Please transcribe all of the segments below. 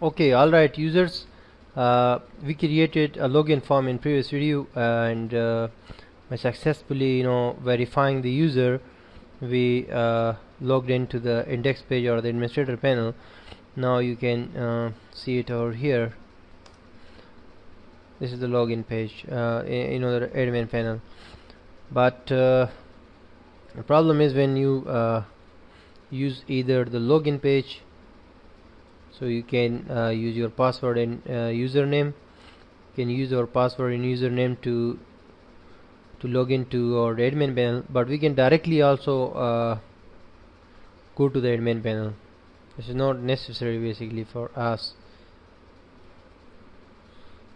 Okay, alright users, we created a login form in previous video, and by successfully verifying the user, we logged into the index page or the administrator panel. Now you can see it over here. This is the login page, the admin panel. But the problem is when you use either the login page, so you can use your password and username. You can use our password and username to log into our admin panel, but we can directly also go to the admin panel. This is not necessary basically for us.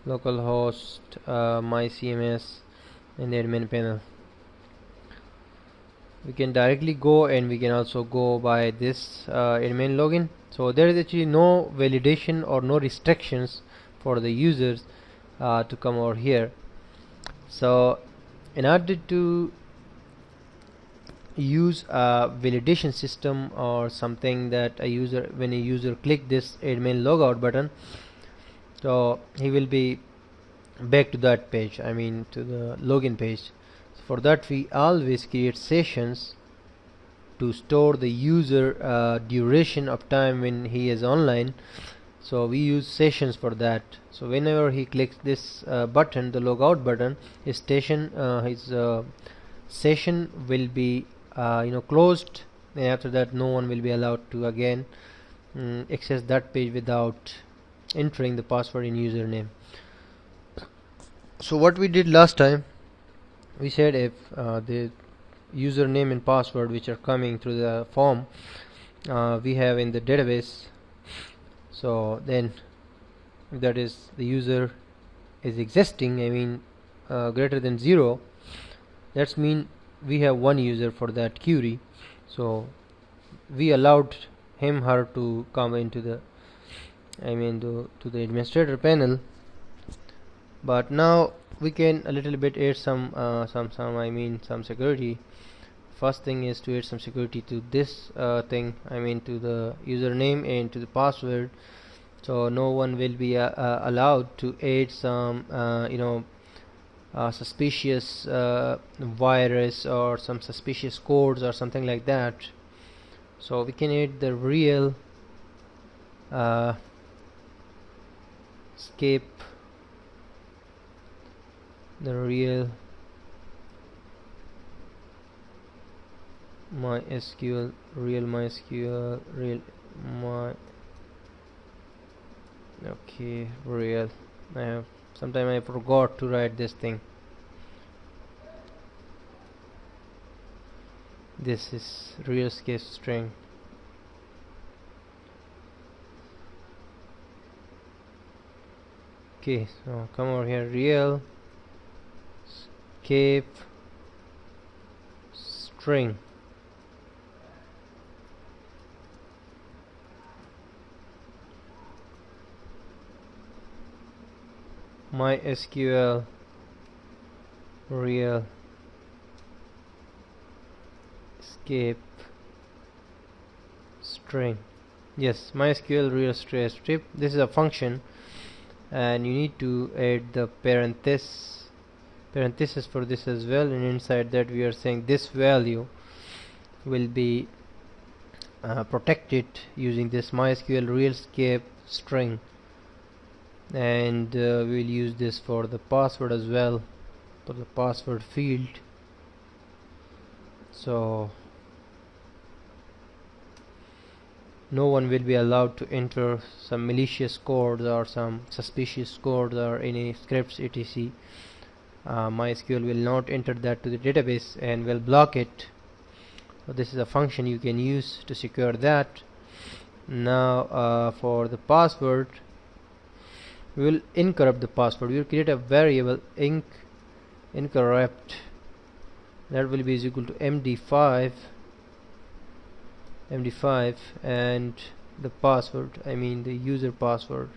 Localhost, my CMS, and the admin panel. We can directly go, and we can also go by this admin login. So there is actually no validation or no restrictions for the users to come over here. So in order to use a validation system or something that when a user click this admin logout button, so he will be back to that page, I mean to the login page. So for that we always create sessions to store the user duration of time when he is online. So we use sessions for that. So whenever he clicks this button, the logout button, his session will be closed, and after that no one will be allowed to again access that page without entering the password and username. So what we did last time, we said if the username and password which are coming through the form we have in the database, so then that is the user is existing, I mean greater than 0, that's mean we have one user for that query. So we allowed her to come into the to the administrator panel. But now we can a little bit add some security. First thing is to add some security to this thing, to the username and to the password. So no one will be allowed to add some suspicious virus or some suspicious codes or something like that. So we can add the real escape, the real MySQL, real MySQL, real my okay real. Sometime I forgot to write this thing. This is real escape string. Okay, so come over here, real escape string. MySQL real escape string. Yes, MySQL real strip. This is a function, and you need to add the parenthesis for this as well, and inside that we are saying this value will be protected using this MySQL real escape string, and we'll use this for the password as well, for the password field. So no one will be allowed to enter some malicious codes or some suspicious codes or any scripts etc. MySQL will not enter that to the database and will block it. So this is a function you can use to secure that. Now for the password, we will encrypt the password. We will create a variable encrypt that will be is equal to MD5 and the password, the user password.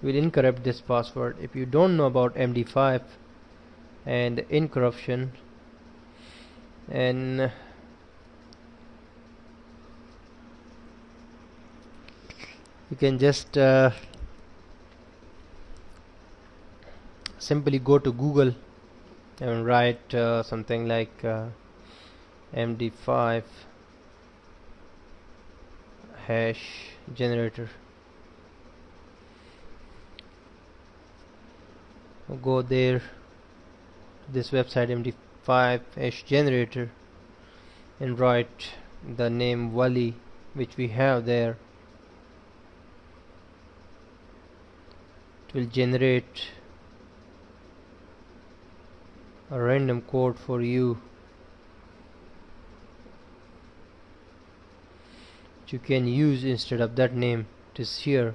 We'll encrypt this password. If you don't know about MD5 and encryption, and you can just simply go to Google and write something like MD5 hash generator. Go there, this website MD5 hash generator, and write the name Wali which we have there. It will generate a random code for you which you can use instead of that name. It is here.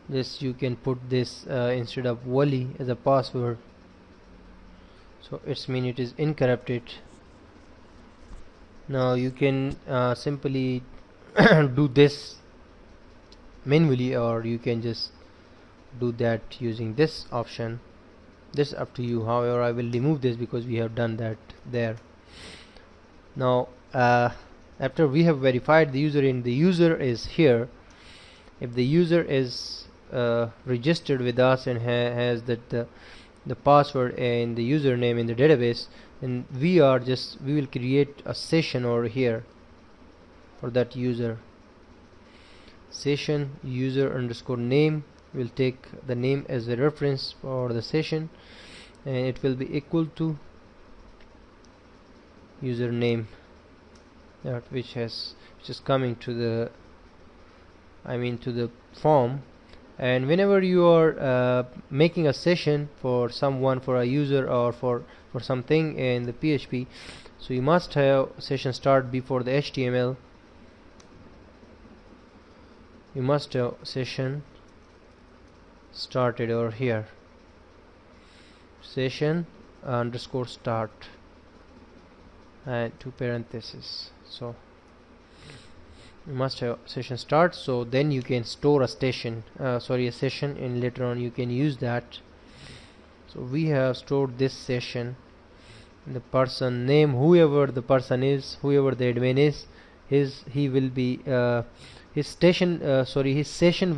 This you can put this instead of Wali as a password, so it's mean it is encrypted. Now you can simply do this manually, or you can just do that using this option. This up to you. However, I will remove this because we have done that there. Now after we have verified the user in, the user is here. If the user is registered with us and has that the password and the username in the database, then we will create a session over here for that user. Session user underscore name, will take the name as a reference for the session, and it will be equal to username that which is coming to the to the form. And whenever you are making a session for someone, for a user, or for something in the PHP, so you must have session start before the HTML. You must have session started over here, session underscore start, and two parentheses. So you must have session start, so then you can store a session, a session, and later on you can use that. So we have stored this session. The person name, whoever the person is, whoever the admin is, he will be his session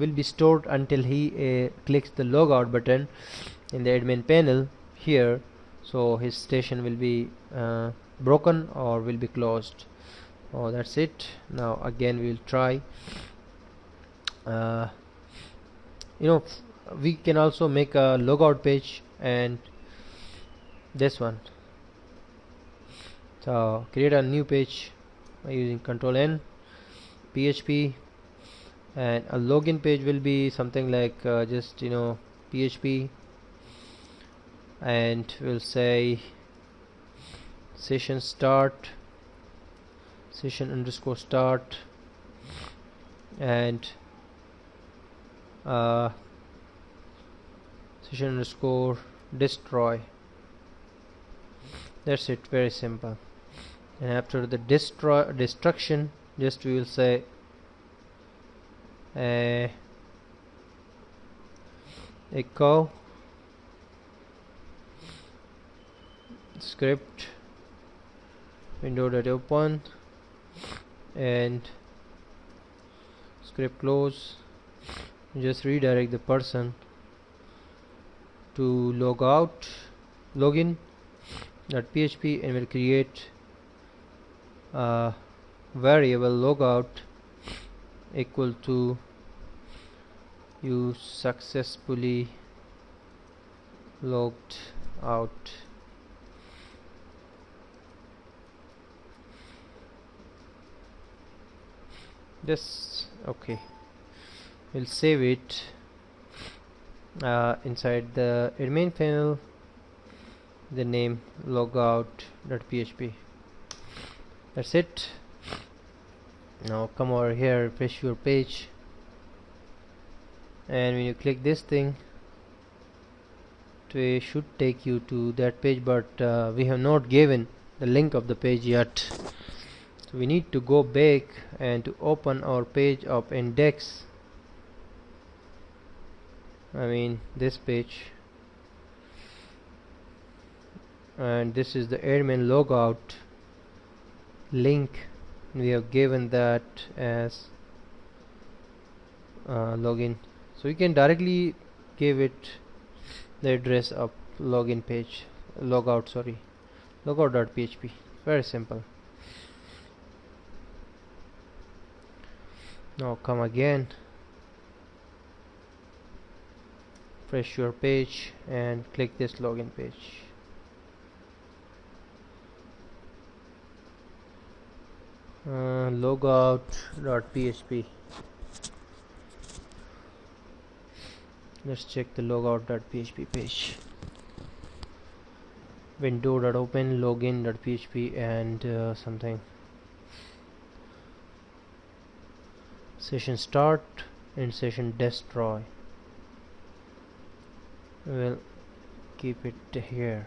will be stored until he clicks the logout button in the admin panel here. So his session will be broken or will be closed. Oh, that's it. Now again we will try. We can also make a logout page, and this one. So create a new page by using Ctrl N, PHP, and a login page will be something like just PHP, and we'll say session start, session underscore start, and session underscore destroy. That's it, very simple. And after the destruction, just we will say echo script window.open and script close. Just redirect the person to login.php, and will create a variable logout equal to you successfully logged out. This okay, we'll save it inside the admin panel, the name logout.php. That's it. Now come over here, refresh your page, and when you click this thing, it should take you to that page, but we have not given the link of the page yet. So we need to go back and to open our page of index, this page, and this is the admin logout link. We have given that as login, so you can directly give it the address of login page, logout, sorry, logout.php. Very simple. Now come again, refresh your page and click this login page. Logout.php. Let's check the logout.php page. Window.open, login.php, and something. Session start and session destroy. We'll keep it here.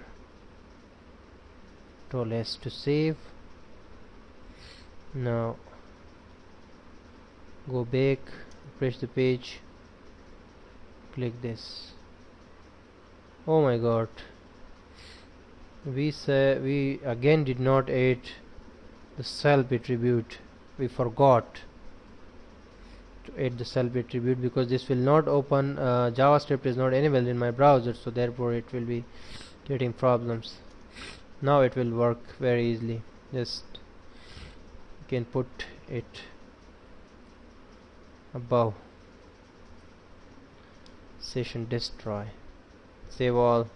Control S to save. Now go back, refresh the page, click this. Oh my god, we again did not add the self attribute. We forgot to add the self attribute because this will not open. JavaScript is not enabled in my browser, so therefore it will be getting problems. Now it will work very easily. Just you can put it above session destroy. Save all.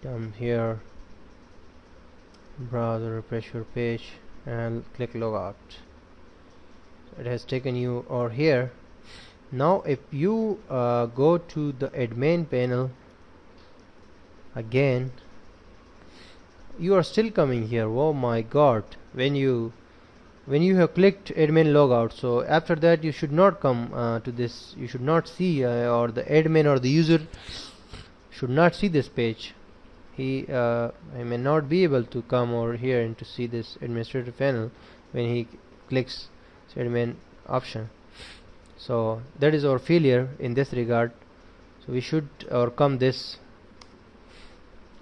Come here, browser, refresh your page and click logout. It has taken you over here. Now if you go to the admin panel again, you are still coming here. Oh my god, when you have clicked admin logout, so after that you should not come to this. You should not see or the admin or the user should not see this page. He may not be able to come over here and to see this administrative panel when he clicks admin option. So that is our failure in this regard. So we should overcome this,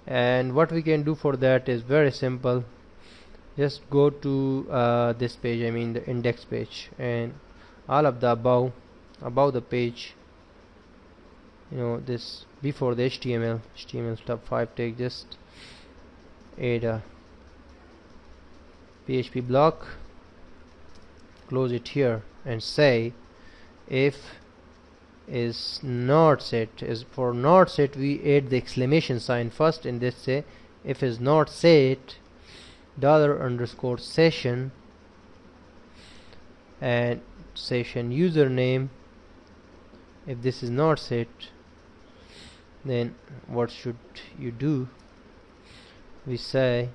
and what we can do for that is very simple. Just go to this page, I mean the index page, and all of the above the page, this before the HTML step 5 tag, just add a PHP block, close it here, and say if is not set. Is for not set, we add the exclamation sign first, and this say if is not set $_session and session username. If this is not set, then what should you do? We say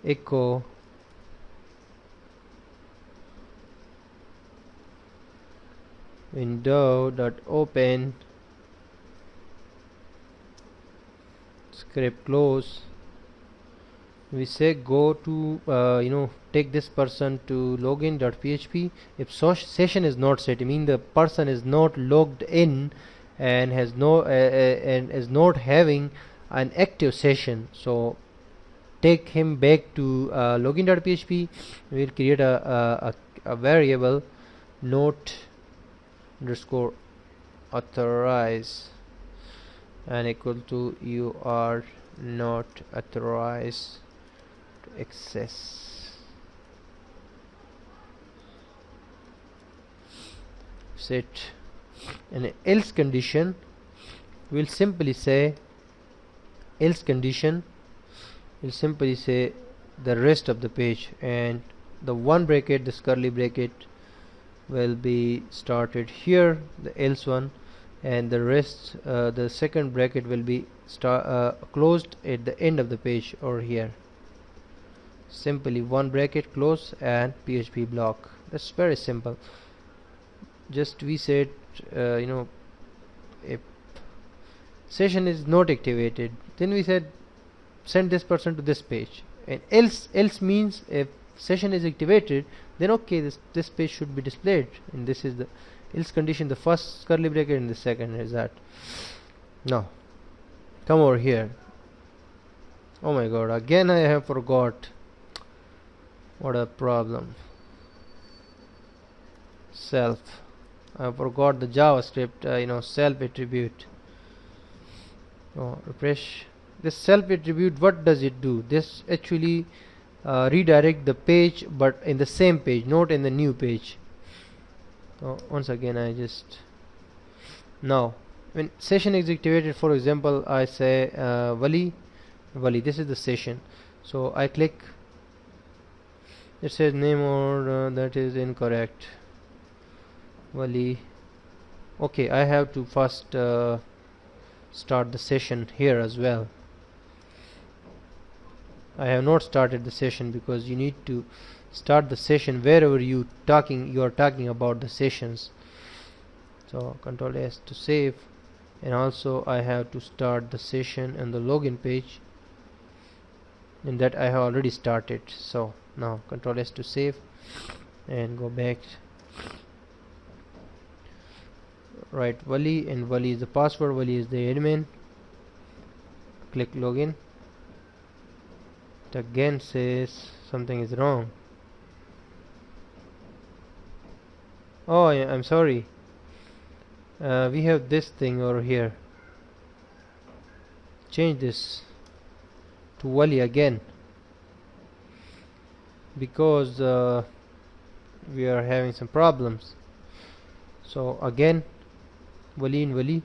echo window.open script close. We say go to take this person to login.php. If session is not set, I mean the person is not logged in and has no and is not having an active session, so take him back to login.php. We'll create a variable note underscore authorize and equal to you are not authorized to access. Set an else condition. We'll simply say else condition. We'll simply say the rest of the page, and the one bracket, this curly bracket, will be started here, the else one, and the rest, the second bracket will be closed at the end of the page over here. Simply one bracket close and PHP block. That's very simple. Just we said if session is not activated, then we said send this person to this page, and else means if session is activated, then okay, this page should be displayed, and this is the else condition, the first curly bracket and the second is that. Now come over here. Oh my god, again I have forgot. What a problem. Self. I forgot the JavaScript, self attribute. Oh, refresh. This self attribute, what does it do? This actually redirect the page, but in the same page, not in the new page. So once again, I just now when session is activated, for example, I say Wali, this is the session. So I click. It says name or that is incorrect. Wali. Okay, I have to first start the session here as well. I have not started the session because you need to start the session wherever you are talking about the sessions. So Control S to save, and also I have to start the session and the login page, and that I have already started. So now Control S to save and go back. Write Wali, and Wali is the password, Wali is the admin. Click login. It again says something is wrong. Oh, I'm sorry. We have this thing over here. Change this to Wali again, because we are having some problems. So again, Wali and Wali.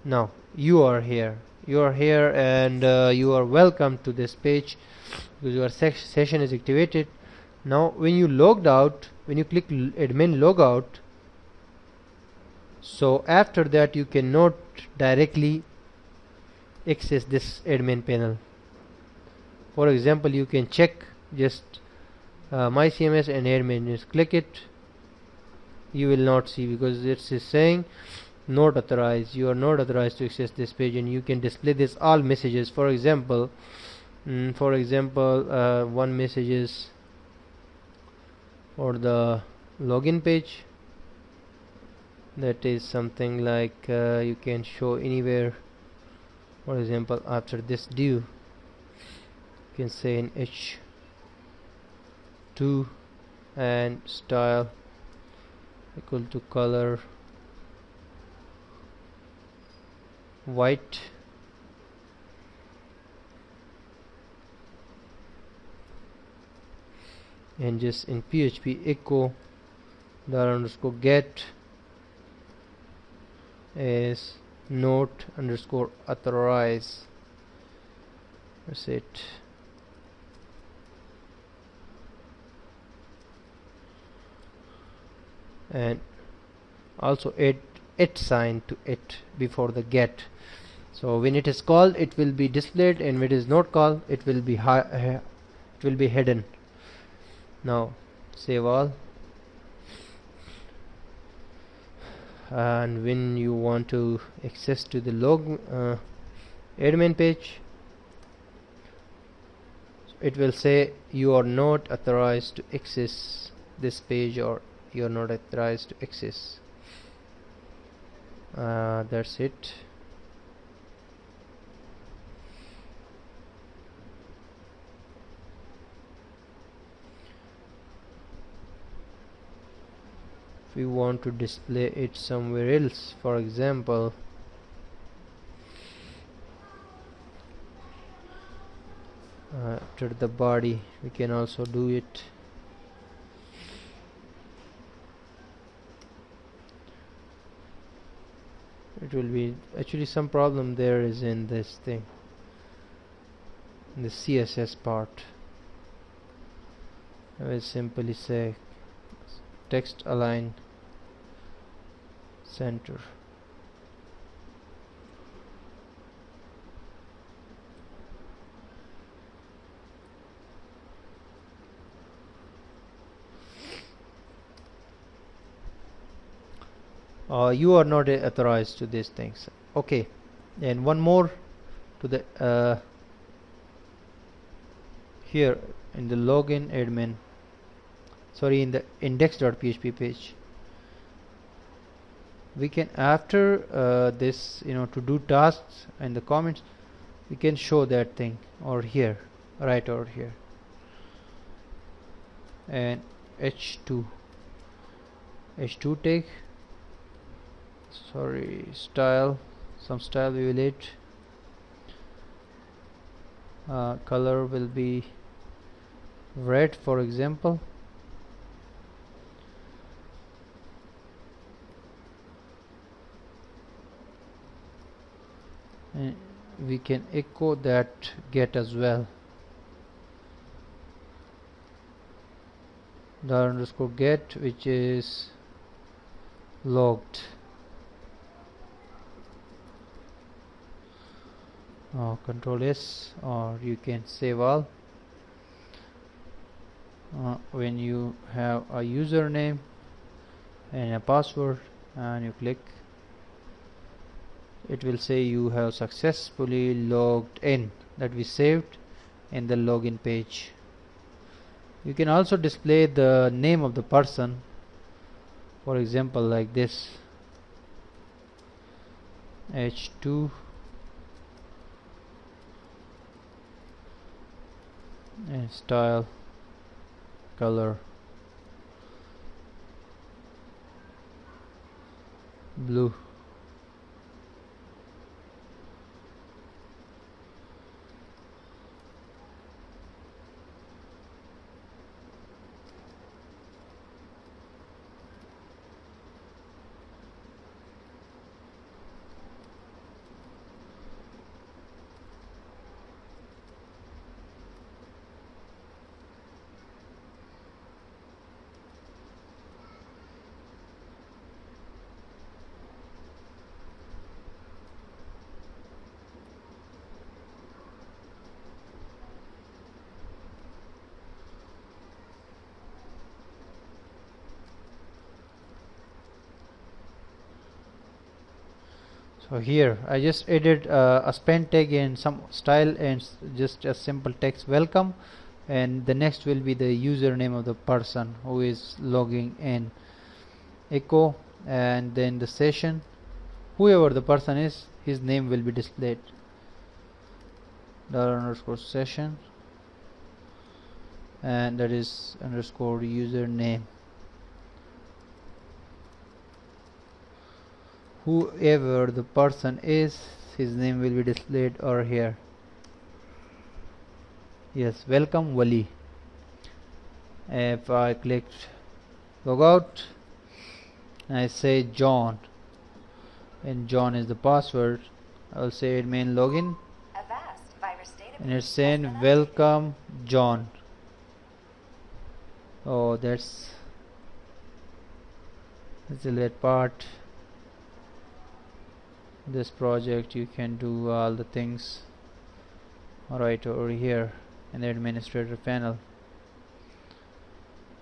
Now you are here, and you are welcome to this page because your session is activated. Now when you logged out, when you click admin logout, so after that you cannot directly access this admin panel. For example, you can check just my CMS and admin. Just click it, you will not see, because it is saying not authorized. You are not authorized to access this page, and you can display this all messages. For example, one message is for the login page. That is something like you can show anywhere. For example, after this div, you can say in H2 and style equal to color white, and just in PHP echo $_get is not _authorize. That's it. And also add it sign to it before the get. So when it is called, it will be displayed, and when it is not called, it will be hidden. Now save all, and when you want to access to the admin page, it will say you are not authorized to access this page, or you are not authorized to access. That's it. If we want to display it somewhere else, for example, after the body, we can also do it. It will be actually some problem there is in this thing, in the CSS part. I will simply say text align center. You are not authorized to these things. Okay, and one more to the here in the login admin, sorry, in the index.php page, we can, after this, to do tasks and the comments, we can show that thing over here, right over here. and h2 tag, sorry, style, some style we will hit. Color will be red, for example. And we can echo that get as well. $_get, which is logged. Control S, or you can save all. When you have a username and a password and you click, it will say you have successfully logged in, that we saved in the login page. You can also display the name of the person, for example like this, h2 and style, color blue. So here I just added a span tag and some style and just a simple text welcome, and the next will be the username of the person who is logging in. Echo, and then the session, whoever the person is, his name will be displayed. $_session, and that is underscore username. Whoever the person is, his name will be displayed over here. Yes, welcome Wali. If I click logout, I say John, and John is the password. I'll say admin login, and it's saying welcome John. Oh, that's a little part. This project you can do all the things right over here in the administrator panel.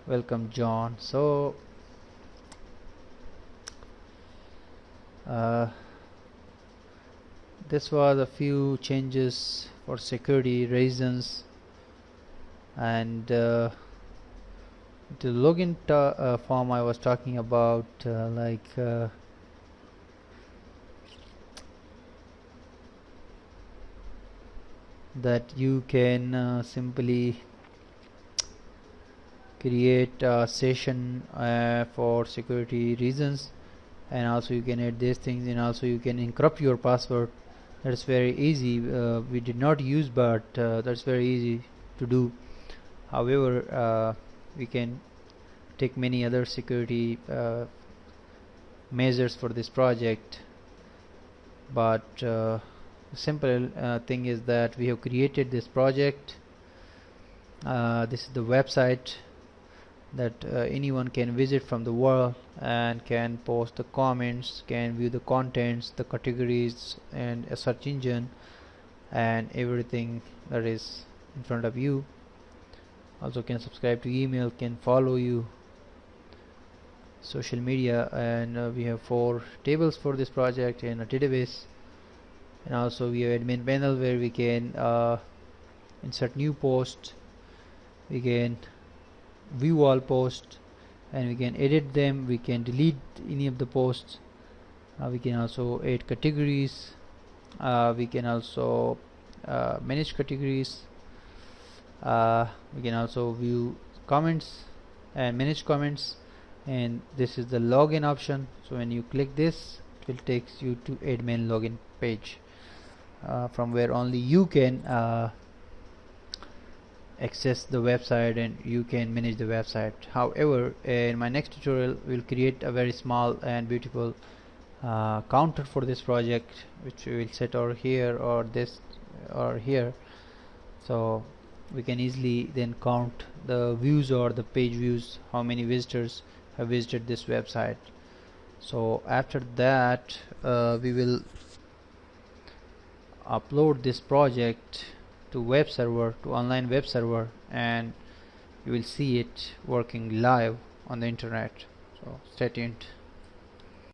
Welcome John. So this was a few changes for security reasons, and the login form I was talking about, that you can simply create a session for security reasons, and also you can add these things, and also you can encrypt your password. That's very easy. We did not use, but that's very easy to do. However, we can take many other security measures for this project, but simple thing is that we have created this project. This is the website that anyone can visit from the world and can post the comments, can view the contents, the categories, and a search engine, and everything that is in front of you. Also can subscribe to email, can follow you, social media, and we have 4 tables for this project in a database. And also we have admin panel where we can insert new posts, we can view all posts, and we can edit them, we can delete any of the posts, we can also add categories, we can also manage categories, we can also view comments and manage comments, and this is the login option. So when you click this, it will take you to admin login page, from where only you can access the website and you can manage the website. However, in my next tutorial we'll create a very small and beautiful counter for this project, which we will set over here or this or here, so we can easily then count the views or the page views, how many visitors have visited this website. So after that we will upload this project to web server, to online web server, and you will see it working live on the internet. So stay tuned.